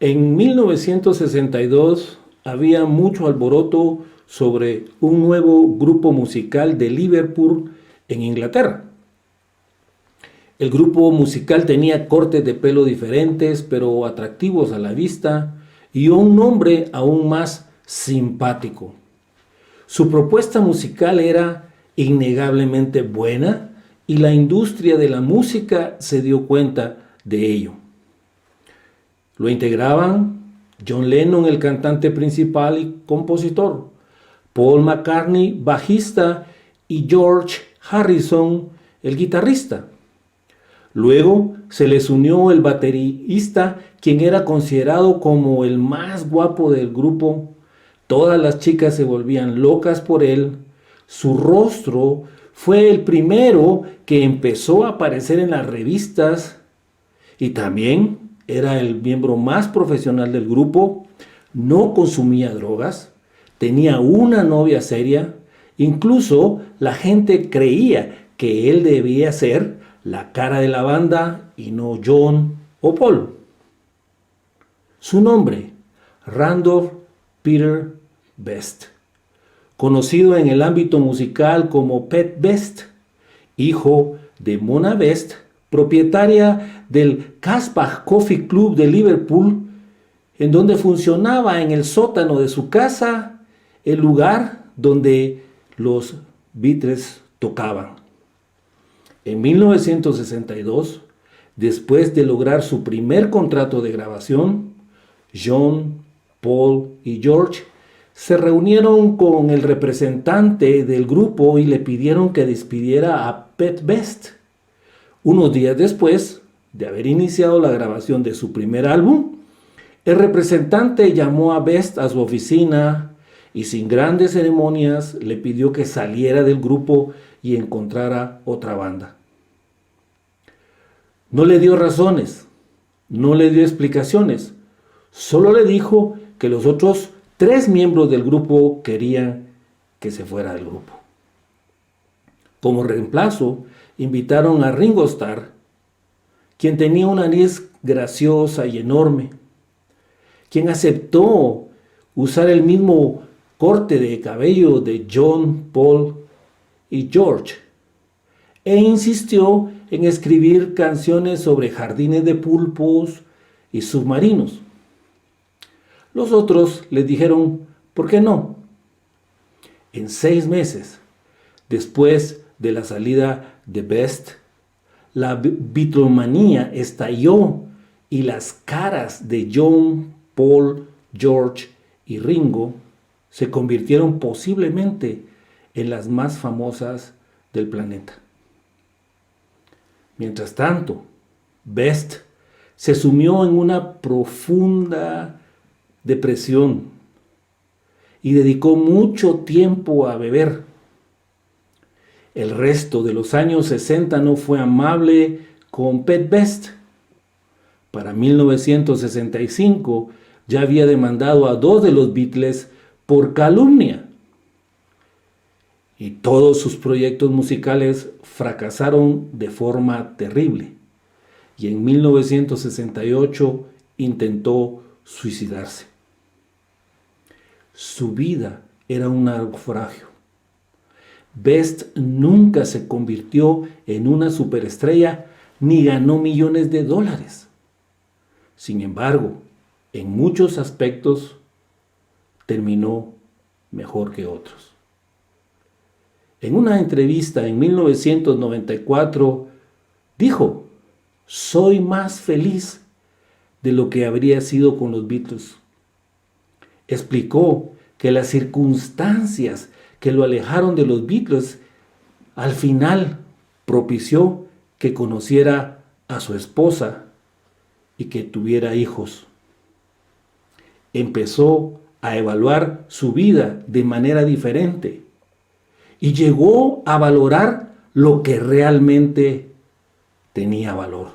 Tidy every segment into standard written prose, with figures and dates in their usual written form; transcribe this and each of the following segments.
En 1962 había mucho alboroto sobre un nuevo grupo musical de Liverpool en Inglaterra. El grupo musical tenía cortes de pelo diferentes pero atractivos a la vista y un nombre aún más simpático. Su propuesta musical era innegablemente buena y la industria de la música se dio cuenta de ello. Lo integraban John Lennon, el cantante principal y compositor, Paul McCartney, bajista, y George Harrison, el guitarrista. Luego se les unió el baterista, quien era considerado como el más guapo del grupo. Todas las chicas se volvían locas por él. Su rostro fue el primero que empezó a aparecer en las revistas y también era el miembro más profesional del grupo. No consumía drogas, tenía una novia seria. Incluso la gente creía que él debía ser la cara de la banda y no John o Paul. Su nombre, Randolph Peter Best, conocido en el ámbito musical como Pete Best, hijo de Mona Best, propietaria del Casbah Coffee Club de Liverpool, en donde funcionaba en el sótano de su casa el lugar donde los Beatles tocaban. En 1962, después de lograr su primer contrato de grabación, John, Paul y George se reunieron con el representante del grupo y le pidieron que despidiera a Pete Best. Unos días después de haber iniciado la grabación de su primer álbum, el representante llamó a Best a su oficina y sin grandes ceremonias le pidió que saliera del grupo y encontrara otra banda. No le dio razones, no le dio explicaciones, solo le dijo que los otros 3 miembros del grupo querían que se fuera del grupo. Como reemplazo, invitaron a Ringo Starr, quien tenía una nariz graciosa y enorme, quien aceptó usar el mismo corte de cabello de John, Paul y George, e insistió en escribir canciones sobre jardines de pulpos y submarinos. Los otros les dijeron, ¿por qué no? En 6 meses, después de la salida de Best, la Beatlemanía estalló y las caras de John, Paul, George y Ringo se convirtieron posiblemente en las más famosas del planeta. Mientras tanto, Best se sumió en una profunda depresión y dedicó mucho tiempo a beber. El resto de los años 60 no fue amable con Pete Best. Para 1965 ya había demandado a 2 de los Beatles por calumnia. Y todos sus proyectos musicales fracasaron de forma terrible. Y en 1968 intentó suicidarse. Su vida era un naufragio. Best nunca se convirtió en una superestrella ni ganó millones de dólares. Sin embargo, en muchos aspectos terminó mejor que otros. En una entrevista en 1994 dijo: "Soy más feliz de lo que habría sido con los Beatles". Explicó que las circunstancias que lo alejaron de los Beatles al final propició que conociera a su esposa y que tuviera hijos. Empezó a evaluar su vida de manera diferente y llegó a valorar lo que realmente tenía valor.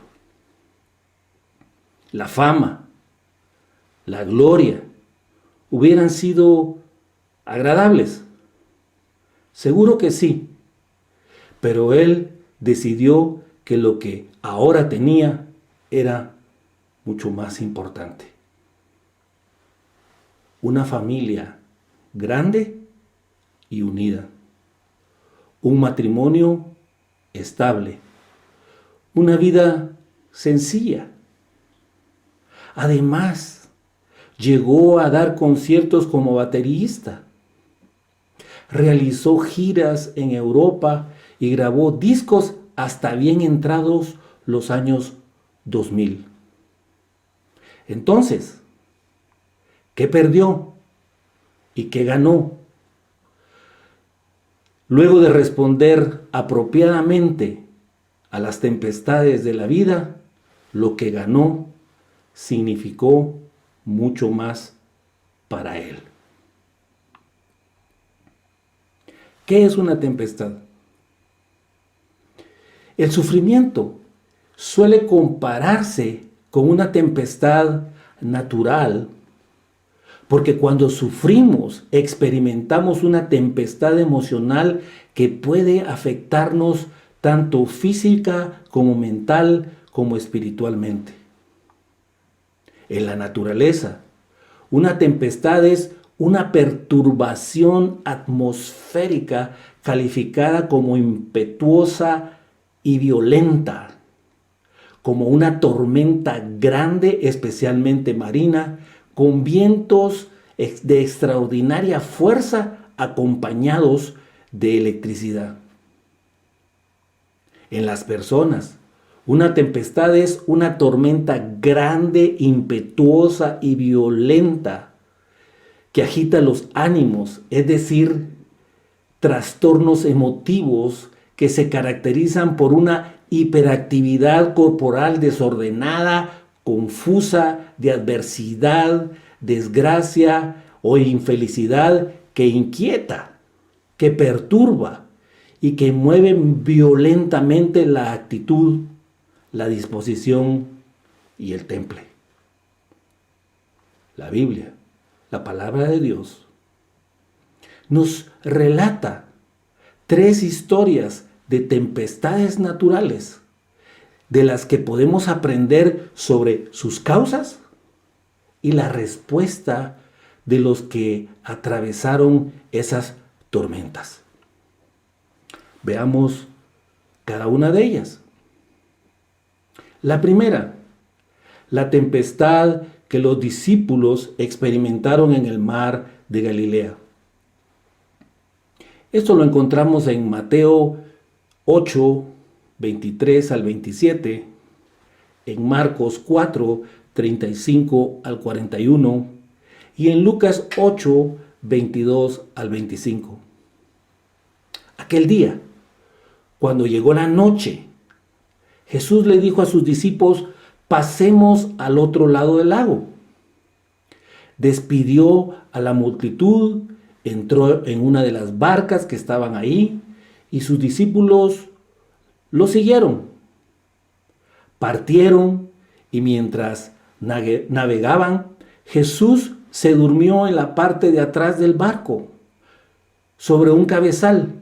La fama, la gloria, hubieran sido agradables. Seguro que sí, pero él decidió que lo que ahora tenía era mucho más importante. una familia grande y unida, un matrimonio estable, una vida sencilla. Además, llegó a dar conciertos como baterista, realizó giras en Europa y grabó discos hasta bien entrados los años 2000. Entonces, ¿qué perdió y qué ganó? Luego de responder apropiadamente a las tempestades de la vida, lo que ganó significó mucho más para él. ¿Qué es una tempestad? El sufrimiento suele compararse con una tempestad natural, porque cuando sufrimos experimentamos una tempestad emocional que puede afectarnos tanto física como mental como espiritualmente. En la naturaleza, una tempestad es una perturbación atmosférica calificada como impetuosa y violenta, como una tormenta grande, especialmente marina, con vientos de extraordinaria fuerza acompañados de electricidad. En las personas, una tempestad es una tormenta grande, impetuosa y violenta que agita los ánimos, es decir, trastornos emotivos que se caracterizan por una hiperactividad corporal desordenada, confusa, de adversidad, desgracia o infelicidad que inquieta, que perturba y que mueve violentamente la actitud, la disposición y el temple. La Biblia, la palabra de Dios, nos relata 3 historias de tempestades naturales de las que podemos aprender sobre sus causas y la respuesta de los que atravesaron esas tormentas. Veamos cada una de ellas. La primera, la tempestad que los discípulos experimentaron en el mar de Galilea. Esto lo encontramos en Mateo 8, 23 al 27, en Marcos 4, 35 al 41 y en Lucas 8, 22 al 25. Aquel día, cuando llegó la noche, Jesús le dijo a sus discípulos: pasemos al otro lado del lago. Despidió a la multitud, entró en una de las barcas que estaban ahí y sus discípulos lo siguieron. Partieron y mientras navegaban, Jesús se durmió en la parte de atrás del barco, sobre un cabezal.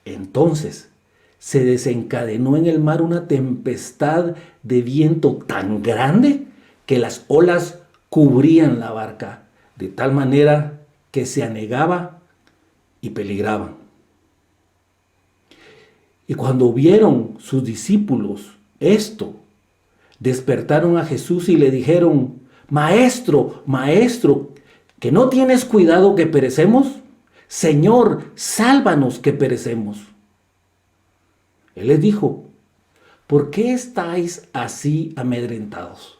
Entonces se desencadenó en el mar una tempestad de viento tan grande que las olas cubrían la barca, de tal manera que se anegaba y peligraban. Y cuando vieron sus discípulos esto, despertaron a Jesús y le dijeron: Maestro, Maestro, ¿que no tienes cuidado que perecemos? Señor, sálvanos que perecemos. Él les dijo: ¿por qué estáis así amedrentados?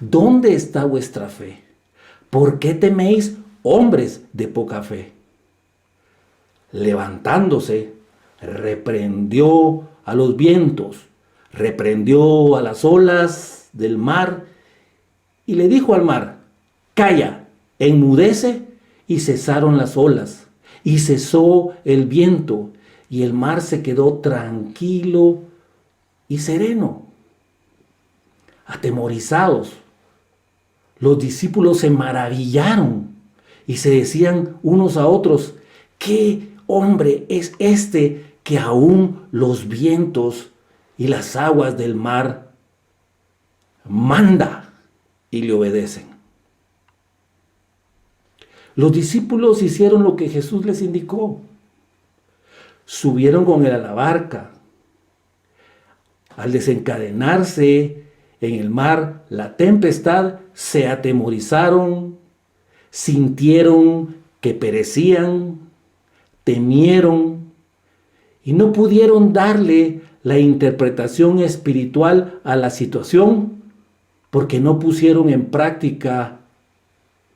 ¿Dónde está vuestra fe? ¿Por qué teméis, hombres de poca fe? Levantándose, reprendió a los vientos, reprendió a las olas del mar y le dijo al mar: calla, enmudece, y cesaron las olas, y cesó el viento, y el mar se quedó tranquilo y sereno. Atemorizados, los discípulos se maravillaron y se decían unos a otros: ¿qué hombre es este que aún los vientos y las aguas del mar manda y le obedecen? Los discípulos hicieron lo que Jesús les indicó. Subieron con él a la barca. Al desencadenarse en el mar la tempestad, se atemorizaron, sintieron que perecían, temieron y no pudieron darle la interpretación espiritual a la situación porque no pusieron en práctica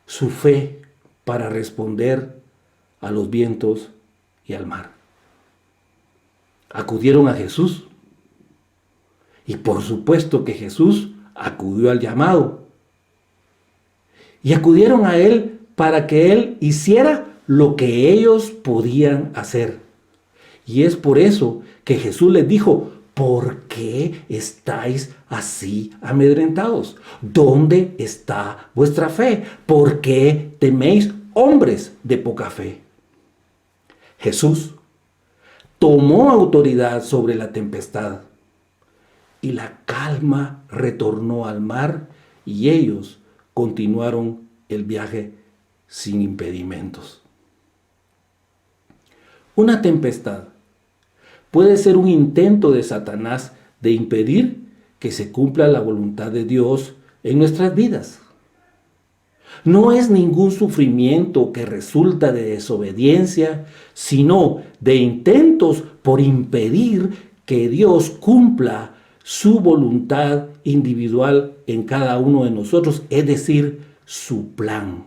su fe para responder a los vientos y al mar. Acudieron a Jesús y por supuesto que Jesús acudió al llamado y acudieron a Él para que Él hiciera lo que ellos podían hacer. Y es por eso que Jesús les dijo: ¿por qué estáis así amedrentados? ¿Dónde está vuestra fe? ¿Por qué teméis, hombres de poca fe? Jesús tomó autoridad sobre la tempestad y la calma retornó al mar y ellos continuaron el viaje sin impedimentos. Una tempestad puede ser un intento de Satanás de impedir que se cumpla la voluntad de Dios en nuestras vidas. No es ningún sufrimiento que resulta de desobediencia, sino de intentos por impedir que Dios cumpla su voluntad individual en cada uno de nosotros, es decir, su plan,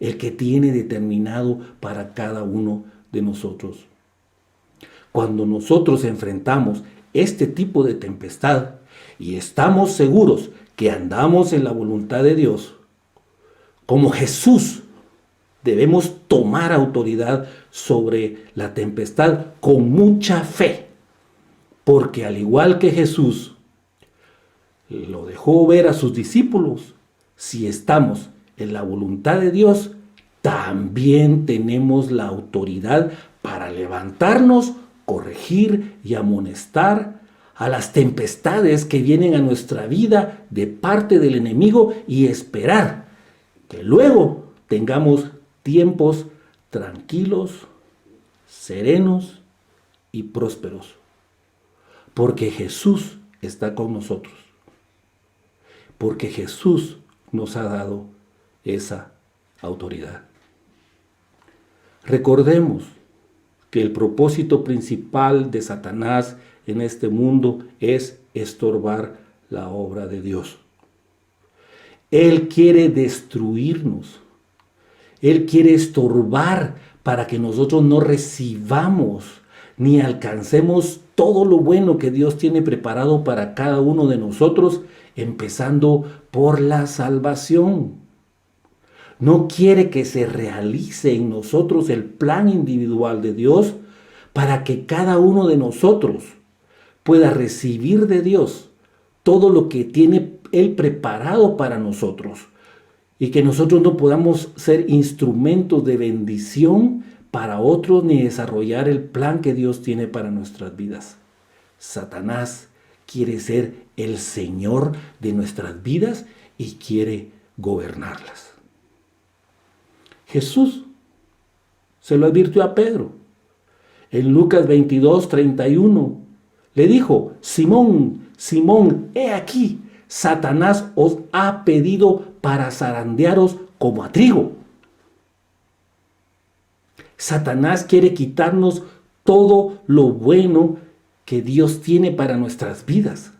el que tiene determinado para cada uno de nosotros. Cuando nosotros enfrentamos este tipo de tempestad y estamos seguros que andamos en la voluntad de Dios, como Jesús, debemos tomar autoridad sobre la tempestad con mucha fe, porque al igual que Jesús lo dejó ver a sus discípulos, si estamos en la voluntad de Dios, también tenemos la autoridad para levantarnos, corregir y amonestar a las tempestades que vienen a nuestra vida de parte del enemigo y esperar que luego tengamos tiempos tranquilos, serenos y prósperos. Porque Jesús está con nosotros. Porque Jesús nos ha dado esa autoridad. Recordemos que el propósito principal de Satanás en este mundo es estorbar la obra de Dios. Él quiere destruirnos. Él quiere estorbar para que nosotros no recibamos ni alcancemos todo lo bueno que Dios tiene preparado para cada uno de nosotros, empezando por la salvación. No quiere que se realice en nosotros el plan individual de Dios para que cada uno de nosotros pueda recibir de Dios todo lo que tiene Él preparado para nosotros y que nosotros no podamos ser instrumentos de bendición para otros ni desarrollar el plan que Dios tiene para nuestras vidas. Satanás quiere ser el Señor de nuestras vidas y quiere gobernarlas. Jesús se lo advirtió a Pedro. En Lucas 22:31 le dijo: Simón, Simón, he aquí, Satanás os ha pedido para zarandearos como a trigo. Satanás quiere quitarnos todo lo bueno que Dios tiene para nuestras vidas.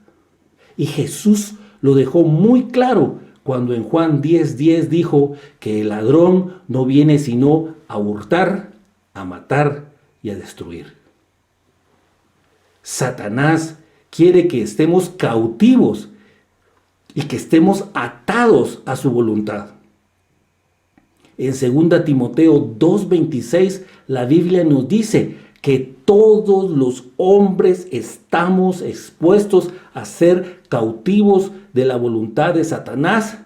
Y Jesús lo dejó muy claro cuando en Juan 10:10 dijo que el ladrón no viene sino a hurtar, a matar y a destruir. Satanás quiere que estemos cautivos y que estemos atados a su voluntad. En 2 Timoteo 2:26 la Biblia nos dice que todos los hombres estamos expuestos a ser cautivos de la voluntad de Satanás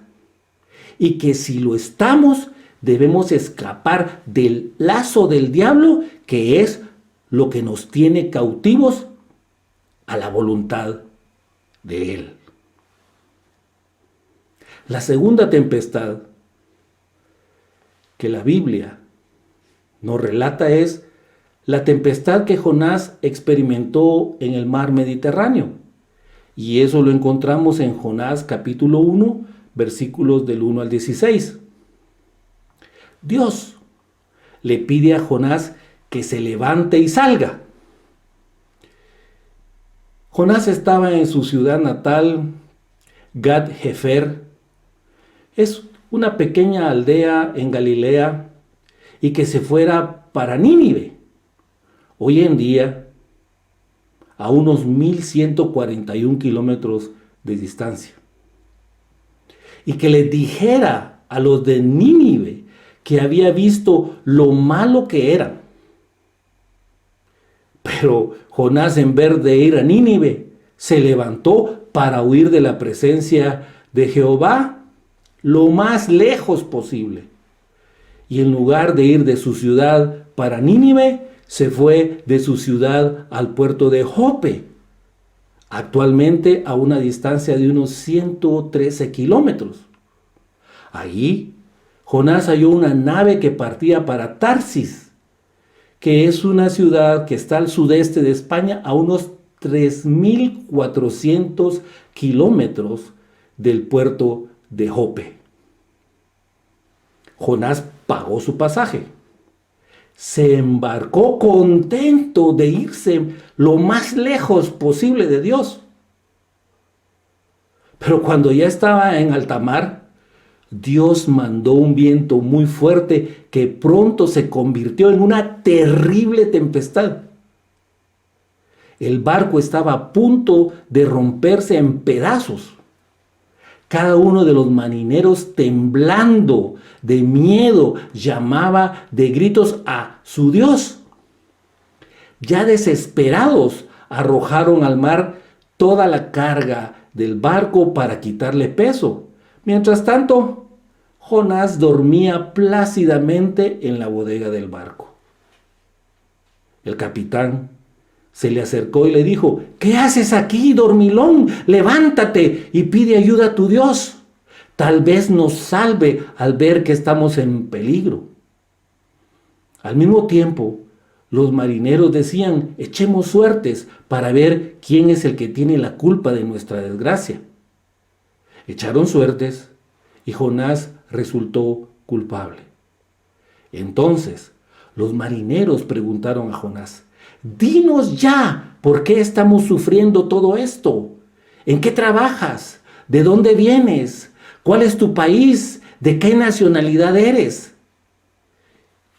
y que si lo estamos, debemos escapar del lazo del diablo, que es lo que nos tiene cautivos a la voluntad de él. La segunda tempestad que la Biblia nos relata es la tempestad que Jonás experimentó en el mar Mediterráneo. Y eso lo encontramos en Jonás capítulo 1, versículos del 1 al 16. Dios le pide a Jonás que se levante y salga. Jonás estaba en su ciudad natal, Gat-Hefer. Es una pequeña aldea en Galilea, y que se fuera para Nínive, hoy en día a unos 1141 kilómetros de distancia, y que le dijera a los de Nínive que había visto lo malo que eran. Pero Jonás, en vez de ir a Nínive, se levantó para huir de la presencia de Jehová lo más lejos posible. Y en lugar de ir de su ciudad para Nínive, se fue de su ciudad al puerto de Jope, actualmente a una distancia de unos 113 kilómetros. Allí, Jonás halló una nave que partía para Tarsis, que es una ciudad que está al sudeste de España, a unos 3.400 kilómetros del puerto de Jope. Jonás pagó su pasaje. Se embarcó contento de irse lo más lejos posible de Dios. Pero cuando ya estaba en alta mar, Dios mandó un viento muy fuerte que pronto se convirtió en una terrible tempestad. El barco estaba a punto de romperse en pedazos. Cada uno de los marineros, temblando de miedo, llamaba de gritos a su Dios. Ya desesperados, arrojaron al mar toda la carga del barco para quitarle peso. Mientras tanto, Jonás dormía plácidamente en la bodega del barco. El capitán se le acercó y le dijo: ¿Qué haces aquí, dormilón? Levántate y pide ayuda a tu Dios. Tal vez nos salve al ver que estamos en peligro. Al mismo tiempo, los marineros decían: echemos suertes para ver quién es el que tiene la culpa de nuestra desgracia. Echaron suertes y Jonás resultó culpable. Entonces, los marineros preguntaron a Jonás: dinos ya, ¿por qué estamos sufriendo todo esto? ¿En qué trabajas? ¿De dónde vienes? ¿Cuál es tu país? ¿De qué nacionalidad eres?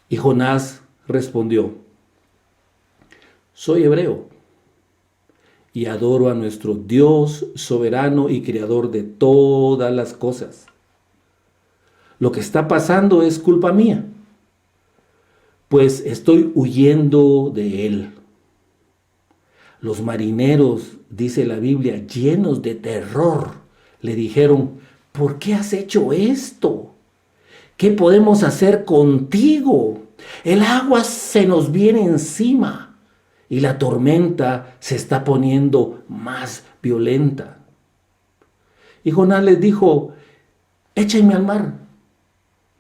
Y Jonás respondió: soy hebreo y adoro a nuestro Dios soberano y creador de todas las cosas. Lo que está pasando es culpa mía, pues estoy huyendo de él. Los marineros, dice la Biblia, llenos de terror, le dijeron: ¿por qué has hecho esto? ¿Qué podemos hacer contigo? El agua se nos viene encima y la tormenta se está poniendo más violenta. Y Jonás les dijo: échenme al mar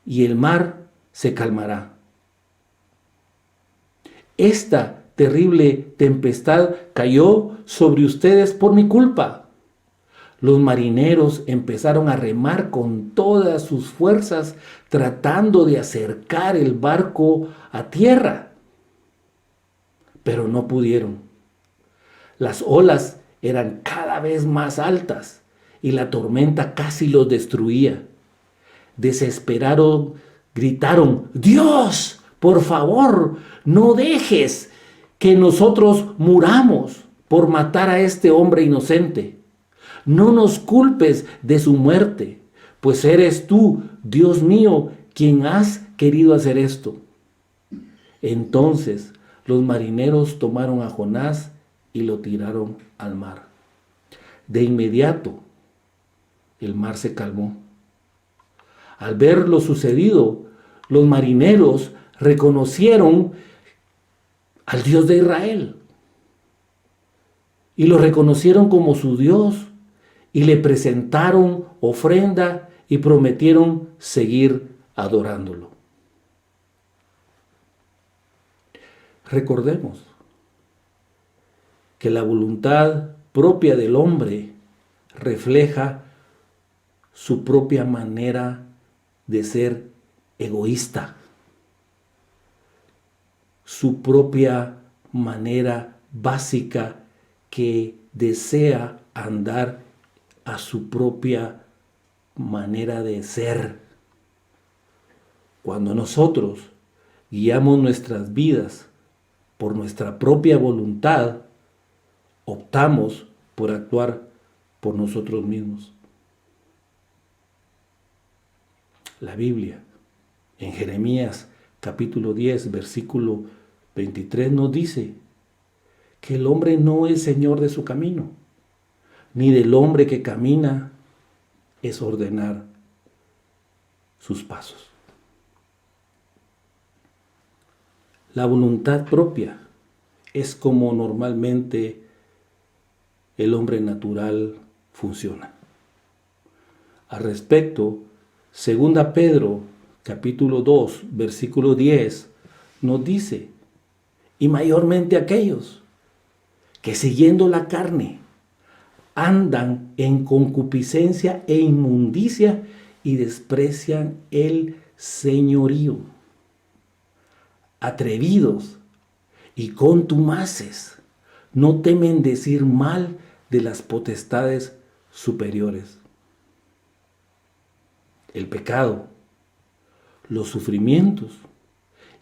y el mar se calmará. Esta terrible tempestad cayó sobre ustedes por mi culpa. Los marineros empezaron a remar con todas sus fuerzas, tratando de acercar el barco a tierra, pero no pudieron. Las olas eran cada vez más altas y la tormenta casi los destruía. Desesperados, gritaron: Dios, por favor, no dejes que nosotros muramos por matar a este hombre inocente. No nos culpes de su muerte, pues eres tú, Dios mío, quien has querido hacer esto. Entonces los marineros tomaron a Jonás y lo tiraron al mar. De inmediato, el mar se calmó. Al ver lo sucedido, los marineros reconocieron al Dios de Israel y lo reconocieron como su Dios y le presentaron ofrenda y prometieron seguir adorándolo. Recordemos que la voluntad propia del hombre refleja su propia manera de ser egoísta, su propia manera básica que desea andar a su propia manera de ser. Cuando nosotros guiamos nuestras vidas por nuestra propia voluntad, optamos por actuar por nosotros mismos. La Biblia, en Jeremías capítulo 10, versículo 23, nos dice que el hombre no es señor de su camino, ni del hombre que camina es ordenar sus pasos. La voluntad propia es como normalmente el hombre natural funciona. Al respecto, 2 Pedro capítulo 2, versículo 10 nos dice: y mayormente aquellos que siguiendo la carne andan en concupiscencia e inmundicia y desprecian el señorío, atrevidos y contumaces, no temen decir mal de las potestades superiores. El pecado, los sufrimientos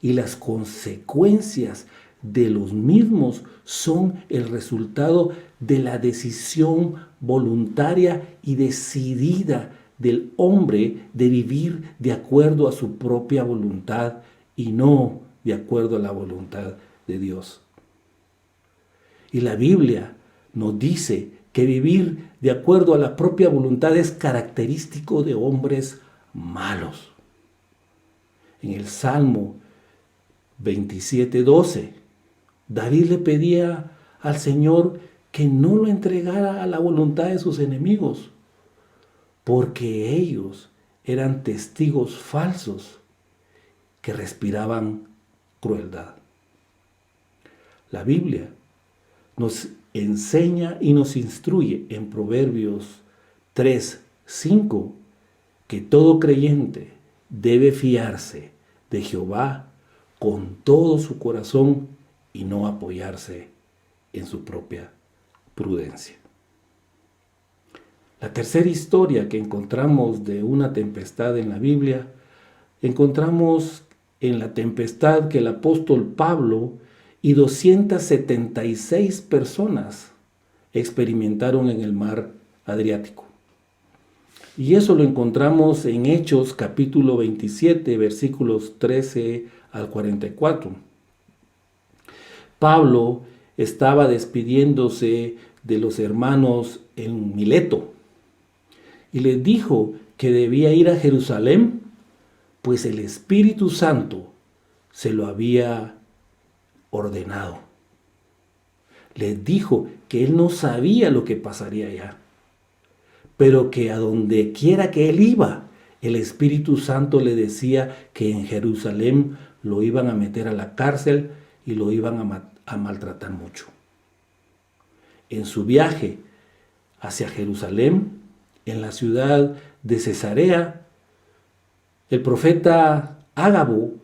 y las consecuencias de los mismos son el resultado de la decisión voluntaria y decidida del hombre de vivir de acuerdo a su propia voluntad y no de acuerdo a la voluntad de Dios. Y la Biblia nos dice que vivir de acuerdo a la propia voluntad es característico de hombres malos. En el Salmo 27:12, David le pedía al Señor que no lo entregara a la voluntad de sus enemigos, porque ellos eran testigos falsos que respiraban crueldad. La Biblia nos enseña y nos instruye en Proverbios 3:5 que todo creyente debe fiarse de Jehová con todo su corazón y no apoyarse en su propia prudencia. La tercera historia que encontramos de una tempestad en la Biblia, encontramos en la tempestad que el apóstol Pablo y 276 personas experimentaron en el mar Adriático. Y eso lo encontramos en Hechos capítulo 27, versículos 13 al 44. Pablo estaba despidiéndose de los hermanos en Mileto y les dijo que debía ir a Jerusalén, pues el Espíritu Santo se lo había ordenado. Les dijo que él no sabía lo que pasaría allá, pero que a donde quiera que él iba, el Espíritu Santo le decía que en Jerusalén lo iban a meter a la cárcel y lo iban a maltratar mucho. En su viaje hacia Jerusalén, en la ciudad de Cesarea, el profeta Ágabo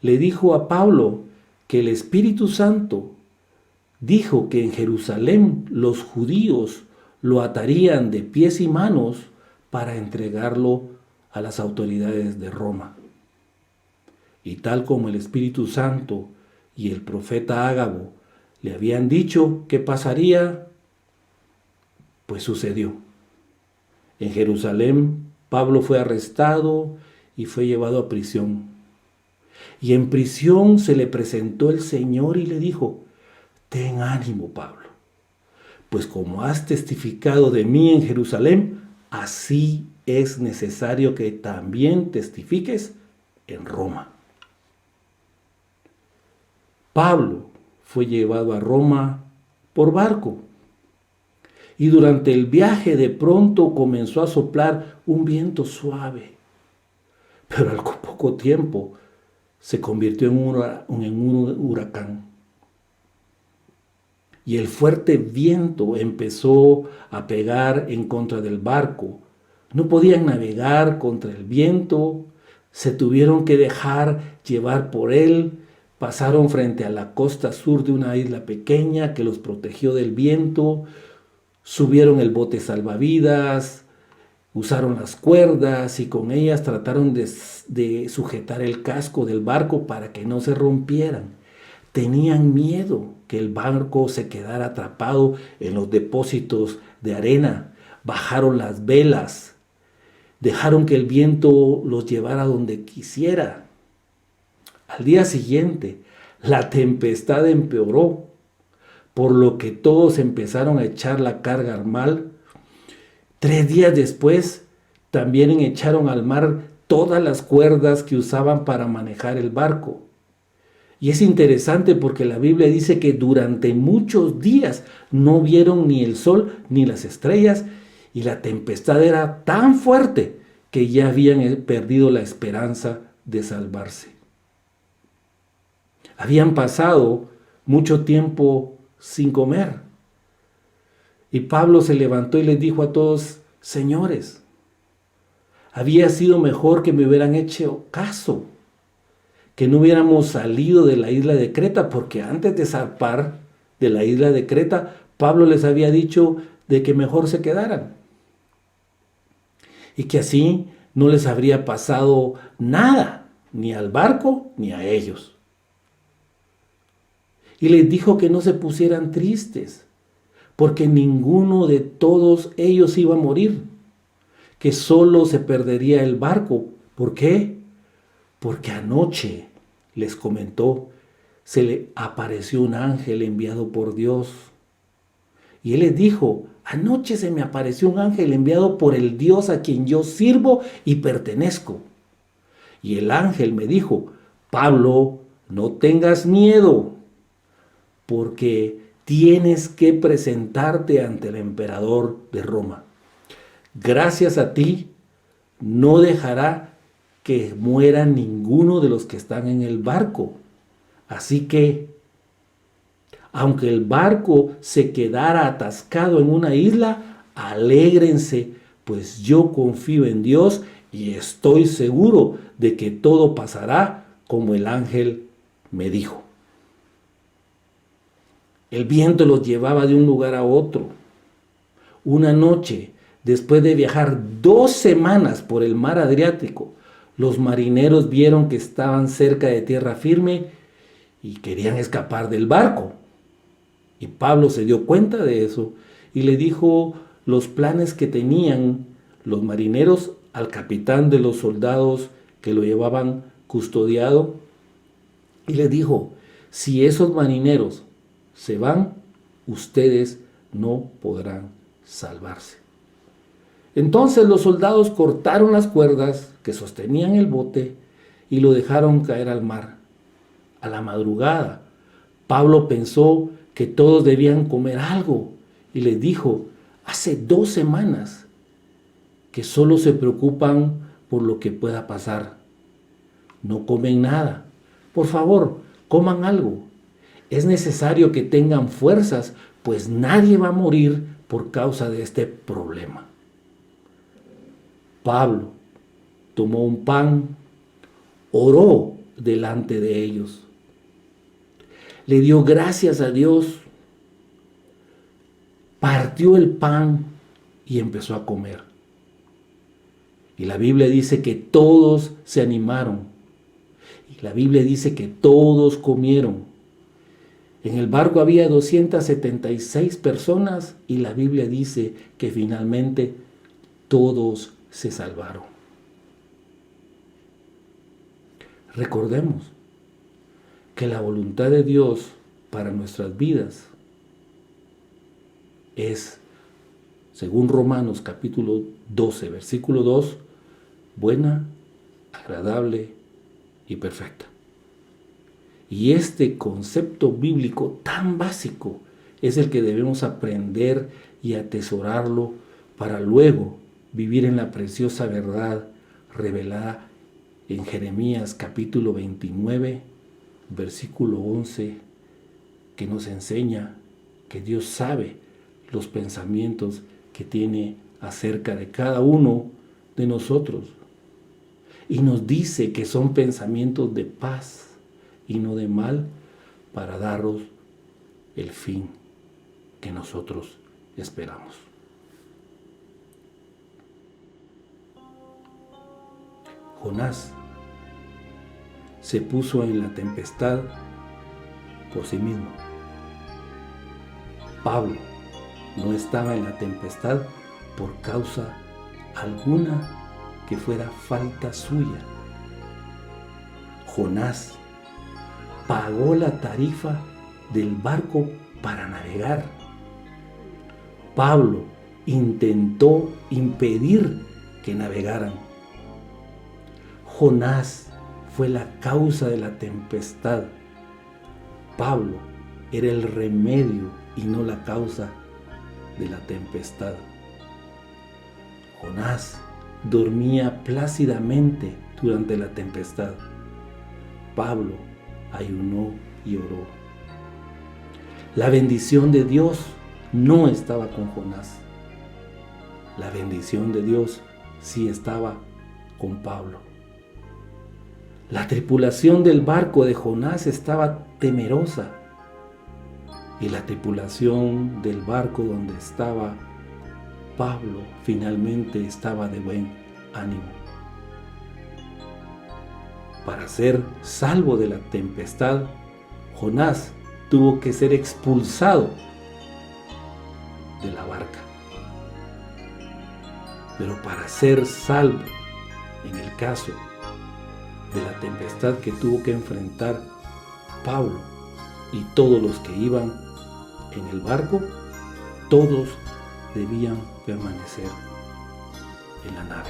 le dijo a Pablo que el Espíritu Santo dijo que en Jerusalén los judíos lo atarían de pies y manos para entregarlo a las autoridades de Roma. Y tal como el Espíritu Santo y el profeta Ágabo le habían dicho que pasaría, pues sucedió. En Jerusalén, Pablo fue arrestado y fue llevado a prisión. Y en prisión se le presentó el Señor y le dijo: ten ánimo, Pablo, pues como has testificado de mí en Jerusalén, así es necesario que también testifiques en Roma. Pablo fue llevado a Roma por barco. Y durante el viaje de pronto comenzó a soplar un viento suave. Pero al poco tiempo se convirtió en un huracán. y el fuerte viento empezó a pegar en contra del barco. No podían navegar contra el viento, se tuvieron que dejar llevar por él. Pasaron frente a la costa sur de una isla pequeña que los protegió del viento. Subieron el bote salvavidas, usaron las cuerdas y con ellas trataron de sujetar el casco del barco para que no se rompieran. Tenían miedo que el barco se quedara atrapado en los depósitos de arena. Bajaron las velas, dejaron que el viento los llevara donde quisiera. Al día siguiente, la tempestad empeoró, por lo que todos empezaron a echar la carga al mar. 3 días después, también echaron al mar todas las cuerdas que usaban para manejar el barco. Y es interesante porque la Biblia dice que durante muchos días no vieron ni el sol ni las estrellas, y la tempestad era tan fuerte que ya habían perdido la esperanza de salvarse. Habían pasado mucho tiempo sin comer. Y Pablo se levantó y les dijo a todos: señores, había sido mejor que me hubieran hecho caso, que no hubiéramos salido de la isla de Creta, porque antes de zarpar de la isla de Creta, Pablo les había dicho de que mejor se quedaran. Y que así no les habría pasado nada, ni al barco ni a ellos. Y les dijo que no se pusieran tristes, porque ninguno de todos ellos iba a morir, que solo se perdería el barco. ¿Por qué? Porque anoche, les comentó, se le apareció un ángel enviado por Dios. Y él les dijo: anoche se me apareció un ángel enviado por el Dios a quien yo sirvo y pertenezco. Y el ángel me dijo: Pablo, no tengas miedo, porque tienes que presentarte ante el emperador de Roma. Gracias a ti, no dejará que muera ninguno de los que están en el barco. Así que, aunque el barco se quedara atascado en una isla, alégrense, pues yo confío en Dios y estoy seguro de que todo pasará como el ángel me dijo. El viento los llevaba de un lugar a otro. Una noche, después de viajar 2 semanas por el mar Adriático, los marineros vieron que estaban cerca de tierra firme y querían escapar del barco. Y Pablo se dio cuenta de eso y le dijo los planes que tenían los marineros al capitán de los soldados que lo llevaban custodiado. Y le dijo: si esos marineros se van, ustedes no podrán salvarse. Entonces los soldados cortaron las cuerdas que sostenían el bote y lo dejaron caer al mar. A la madrugada, Pablo pensó que todos debían comer algo y les dijo: hace 2 semanas que solo se preocupan por lo que pueda pasar. No comen nada. Por favor, coman algo. Es necesario que tengan fuerzas, pues nadie va a morir por causa de este problema. Pablo tomó un pan, oró delante de ellos, le dio gracias a Dios, partió el pan y empezó a comer. Y la Biblia dice que todos se animaron. Y la Biblia dice que todos comieron. En el barco había 276 personas y la Biblia dice que finalmente todos se salvaron. Recordemos que la voluntad de Dios para nuestras vidas es, según Romanos capítulo 12, versículo 2, buena, agradable y perfecta. Y este concepto bíblico tan básico es el que debemos aprender y atesorarlo para luego vivir en la preciosa verdad revelada en Jeremías capítulo 29, versículo 11, que nos enseña porque Dios sabe los pensamientos que tiene acerca de cada uno de nosotros. Y nos dice que son pensamientos de paz y no de mal, para daros el fin que nosotros esperamos. Jonás se puso en la tempestad por sí mismo. Pablo no estaba en la tempestad por causa alguna que fuera falta suya. Jonás pagó la tarifa del barco para navegar. Pablo intentó impedir que navegaran. Jonás fue la causa de la tempestad. Pablo era el remedio y no la causa de la tempestad. Jonás dormía plácidamente durante la tempestad. Pablo ayunó y oró. La bendición de Dios no estaba con Jonás. La bendición de Dios sí estaba con Pablo. La tripulación del barco de Jonás estaba temerosa, y la tripulación del barco donde estaba Pablo finalmente estaba de buen ánimo. Para ser salvo de la tempestad, Jonás tuvo que ser expulsado de la barca. Pero para ser salvo, en el caso de la tempestad que tuvo que enfrentar Pablo y todos los que iban en el barco, todos debían permanecer en la nave.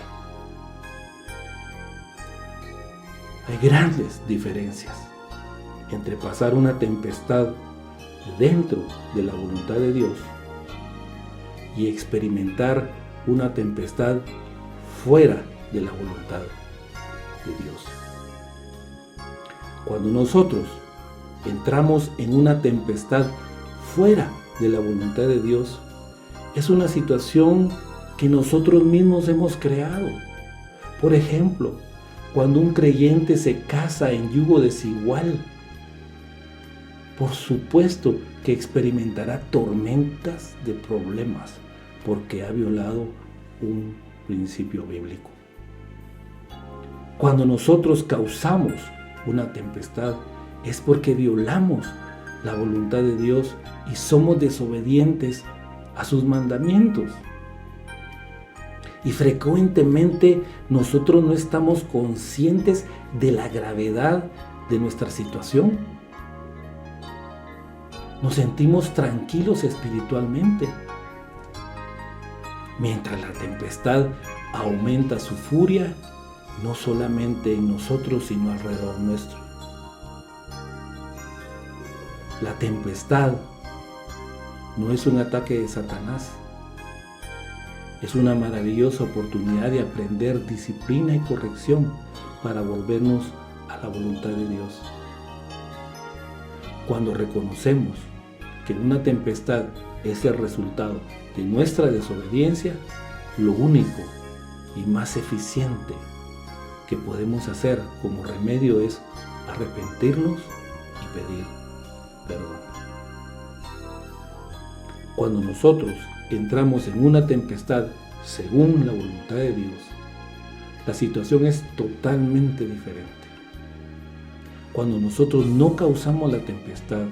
Hay grandes diferencias entre pasar una tempestad dentro de la voluntad de Dios y experimentar una tempestad fuera de la voluntad de Dios. Cuando nosotros entramos en una tempestad fuera de la voluntad de Dios, es una situación que nosotros mismos hemos creado. Por ejemplo, cuando un creyente se casa en yugo desigual, por supuesto que experimentará tormentas de problemas porque ha violado un principio bíblico. Cuando nosotros causamos una tempestad es porque violamos la voluntad de Dios y somos desobedientes a sus mandamientos. Y frecuentemente nosotros no estamos conscientes de la gravedad de nuestra situación. Nos sentimos tranquilos espiritualmente, mientras la tempestad aumenta su furia, no solamente en nosotros, sino alrededor nuestro. La tempestad no es un ataque de Satanás. Es una maravillosa oportunidad de aprender disciplina y corrección para volvernos a la voluntad de Dios. Cuando reconocemos que una tempestad es el resultado de nuestra desobediencia, lo único y más eficiente que podemos hacer como remedio es arrepentirnos y pedir perdón. Cuando nosotros entramos en una tempestad según la voluntad de Dios, la situación es totalmente diferente. Cuando nosotros no causamos la tempestad,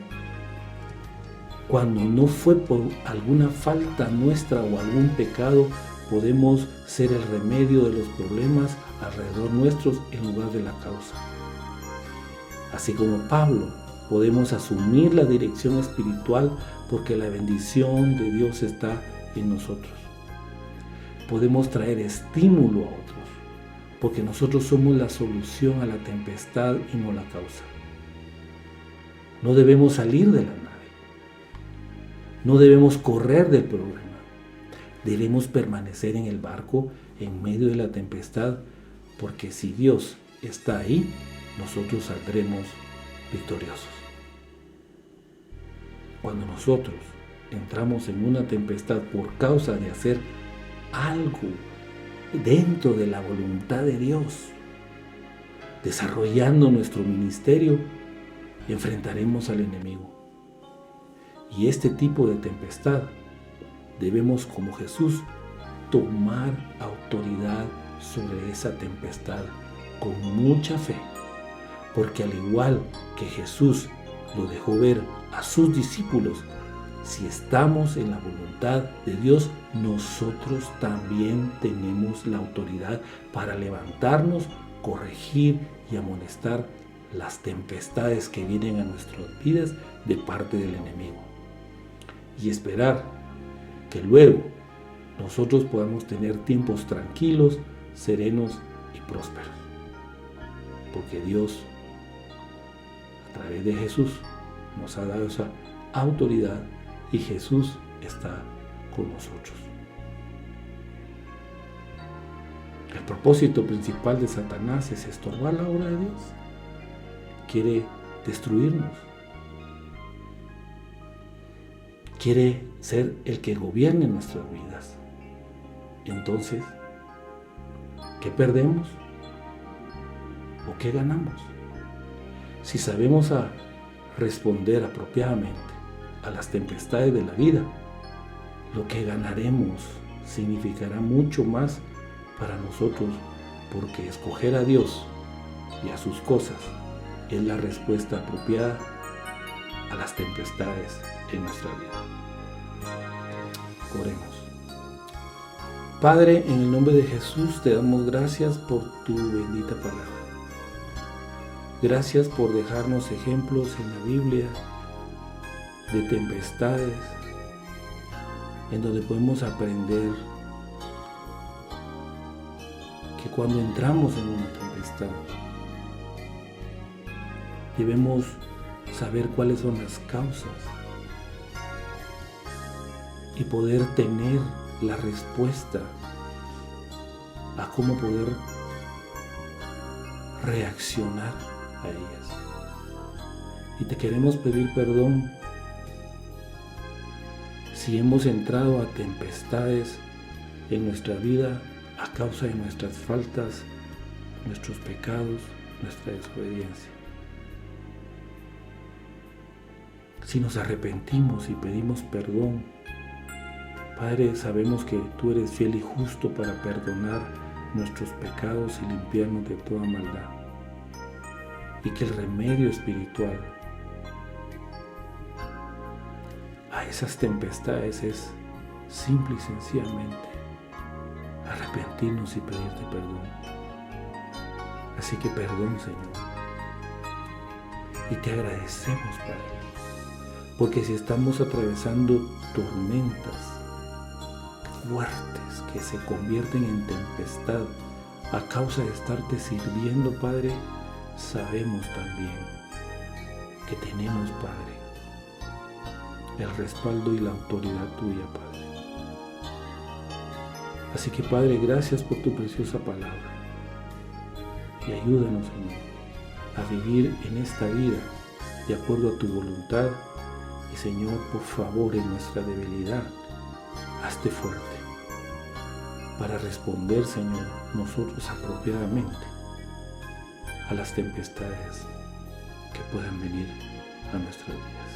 cuando no fue por alguna falta nuestra o algún pecado, podemos ser el remedio de los problemas alrededor nuestros en lugar de la causa. Así como Pablo, podemos asumir la dirección espiritual porque la bendición de Dios está en nosotros. Podemos traer estímulo a otros porque nosotros somos la solución a la tempestad y no la causa. No debemos salir de la nave. No debemos correr del problema. Debemos permanecer en el barco en medio de la tempestad, porque si Dios está ahí, nosotros saldremos victoriosos. Cuando nosotros entramos en una tempestad por causa de hacer algo dentro de la voluntad de Dios, desarrollando nuestro ministerio, enfrentaremos al enemigo. Y este tipo de tempestad debemos, como Jesús, tomar autoridad sobre esa tempestad con mucha fe, porque al igual que Jesús lo dejó ver a sus discípulos, si estamos en la voluntad de Dios, nosotros también tenemos la autoridad para levantarnos, corregir y amonestar las tempestades que vienen a nuestras vidas de parte del enemigo. Y esperar que luego nosotros podamos tener tiempos tranquilos, serenos y prósperos. Porque Dios, a través de Jesús, nos ha dado esa autoridad y Jesús está con nosotros. El propósito principal de Satanás es estorbar la obra de Dios. Quiere destruirnos. Quiere ser el que gobierne nuestras vidas. Entonces, ¿qué perdemos? ¿O qué ganamos? Si sabemos responder apropiadamente a las tempestades de la vida, lo que ganaremos significará mucho más para nosotros, porque escoger a Dios y a sus cosas es la respuesta apropiada a las tempestades en nuestra vida. Oremos. Padre, en el nombre de Jesús te damos gracias por tu bendita palabra. Gracias por dejarnos ejemplos en la Biblia de tempestades, en donde podemos aprender que cuando entramos en una tempestad debemos saber cuáles son las causas y poder tener la respuesta a cómo poder reaccionar a ellas. Y te queremos pedir perdón si hemos entrado a tempestades en nuestra vida a causa de nuestras faltas, nuestros pecados, nuestra desobediencia. Si nos arrepentimos y pedimos perdón, Padre, sabemos que tú eres fiel y justo para perdonar nuestros pecados y limpiarnos de toda maldad. Y que el remedio espiritual a esas tempestades es simple y sencillamente arrepentirnos y pedirte perdón. Así que perdón, Señor. Y te agradecemos, Padre, porque si estamos atravesando tormentas fuertes que se convierten en tempestad a causa de estarte sirviendo, Padre, sabemos también que tenemos, Padre, el respaldo y la autoridad tuya, Padre. Así que, Padre, gracias por tu preciosa palabra y ayúdanos, Señor, a vivir en esta vida de acuerdo a tu voluntad. Y, Señor, por favor, en nuestra debilidad, hazte fuerte para responder, Señor, nosotros apropiadamente a las tempestades que puedan venir a nuestras vidas.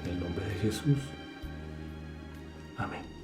En el nombre de Jesús. Amén.